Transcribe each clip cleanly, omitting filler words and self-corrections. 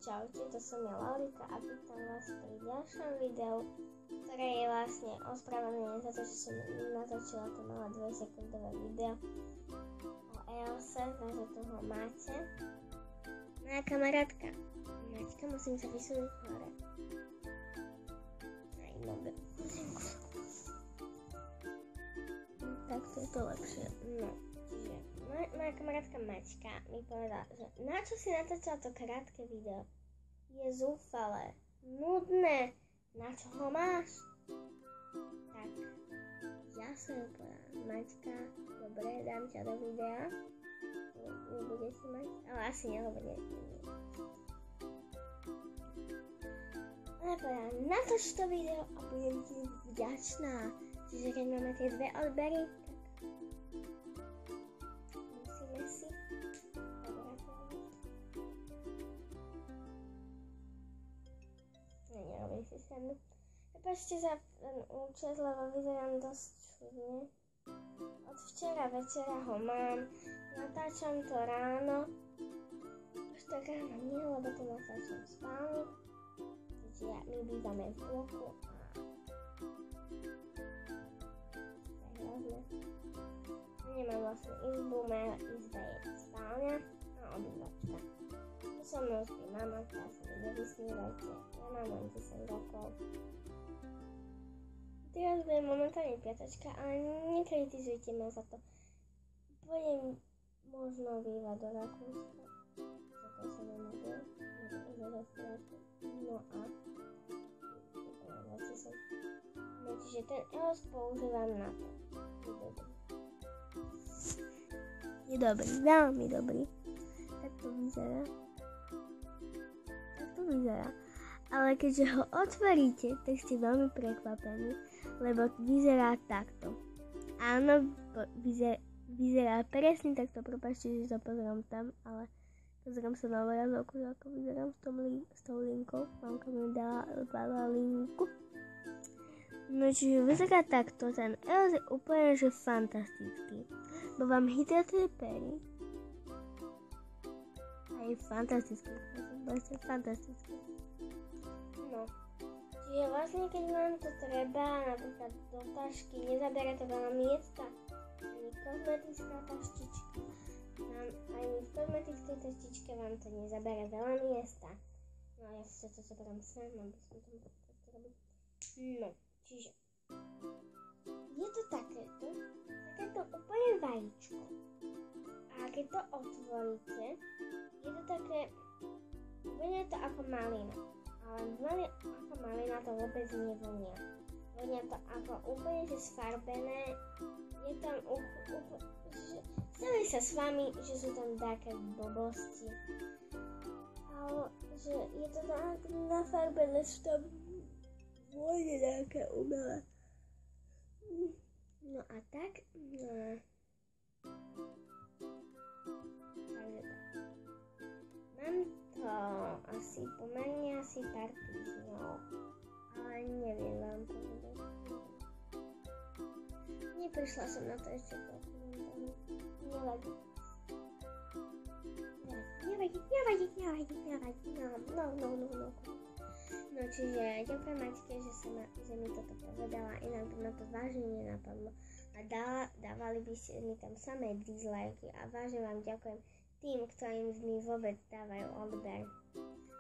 Čaute, to som ja Laurika a vítam vás pri ďalšom videu, ktoré je vlastne ospravedlnenie za to, že som natočila to malé 2-sekundové video o EOSe, takže tu ho máte. Moja kamarátka Maťka, musím sa vysunúť hore. Aj mobil. Tak to je to lepšie. No, čiže moja kamarátka Maťka mi povedala, že na čo si natočila to krátke video? Je zúfalé, nudné, na čo ho máš? Tak, ja som ju povedala, Maťka, dobre, dám ťa do videa, vy budete mať, ale asi nie, lebo nie. Ona povedala, natoč to video a budem ti vďačná, čiže keď máme tie 2 odbery, Prepačte za ten účet, lebo vyzerám dosť čudne. Od včera večera ho mám, natáčam to ráno. Už tak ráno nie, lebo to natáčam v spálni. Takže my bývame v bloku a to je hrozné. Nemám vlastne izbu, moja izba je spálňa a obývačka. Tu so mnou spí mama, ktorá sa mi nevysmívajte, ja mám len 10 rokov. Teraz bude momentálne 5, ale nekritizujte ma za to. Budem možno bývať do Rakúska, za to sa nemohol, no a no čiže ten EOS používam na to. Je dobrý, veľmi dobrý. Tak to vyzerá. Ale keďže ho otvoríte, tak ste veľmi prekvapení, lebo vyzerá takto. Áno, vyzerá presne takto, prepáčte, že to pozerám tam, ale pozerám sa na obrazovku, ako vyzerám s tou linkou. Mamka mi dala linku. No čiže vyzerá takto, ten EOS je úplne že fantastický, bo vám hydratuje pery. A je fantastický, fantastický. No, čiže vlastne keď vám to treba, napríklad do tašky, nezabere to veľa miesta, ani kozmetická taštička, ani v kozmetickej taštičke vám to nezabere veľa miesta. No ja si to zoberám sem, aby som to mohla takto robiť. No, čiže je to takéto úplne vajíčko. A keď to otvoríte, je to také, bude to ako malina. Ale ako malina to vôbec nevonia. Vonia to ako úplne že sfarbené. Je tam stali sa s vami, že sú tam také blbosti. Ale že je to tak nafarbené, sú tam vône nejaké umelé. No a tak, no. Takže tak. Mám to pomerne asi pár týždňov, ale neviem vám povedať. Neprišla som na to ešte dokumentálne. Nevadí. No. No čiže ďakujem Maťke, že mi toto povedala, inak by ma to vážne nenapadlo. A dávali by ste mi tam samé dislajky a vážne vám ďakujem tým, ktorým mi vôbec dávajú odber.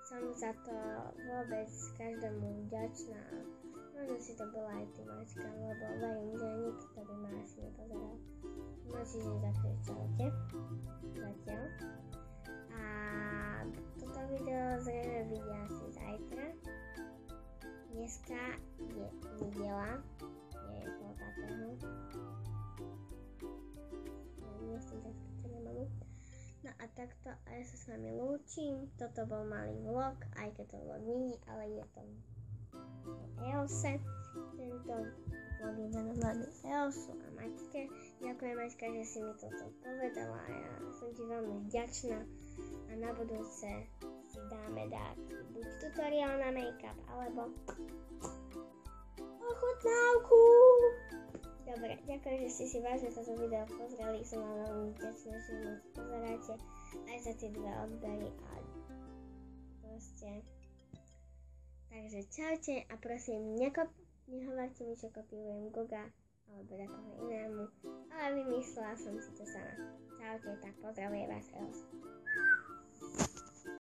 Som za to vôbec každému vďačná. Možno si to bola aj ty, Maťka, lebo verím, že nikto by ma asi nepozeral. No čiže takto čaute. Zatiaľ. A toto video zrejme vidia asi zajtra. Dneska je nedeľa. Je 5. Nechcem tak skrčať na mamu. No a takto a ja sa s vami lúčim. Toto bol malý vlog, aj keď to vlog nie, ale je to o EOSe. Tento vlog je venovaný EOSu a Maťke. Ďakujem Maťka, že si mi toto povedala a ja som ti veľmi vďačná. A na budúce si dáme dať buď tutoriál na make-up, alebo ochutnávku. Dobre, ďakujem, že ste si vážne toto video pozreli. Som vám veľmi vďačná, že ma pozeráte aj za tie 2 odbery a proste Takže čaute a prosím, nehovorte mi, že kopírujem Goga alebo takoho inému, ale vymyslela som si to sama. Čaute, tak pozdravuje vás Els.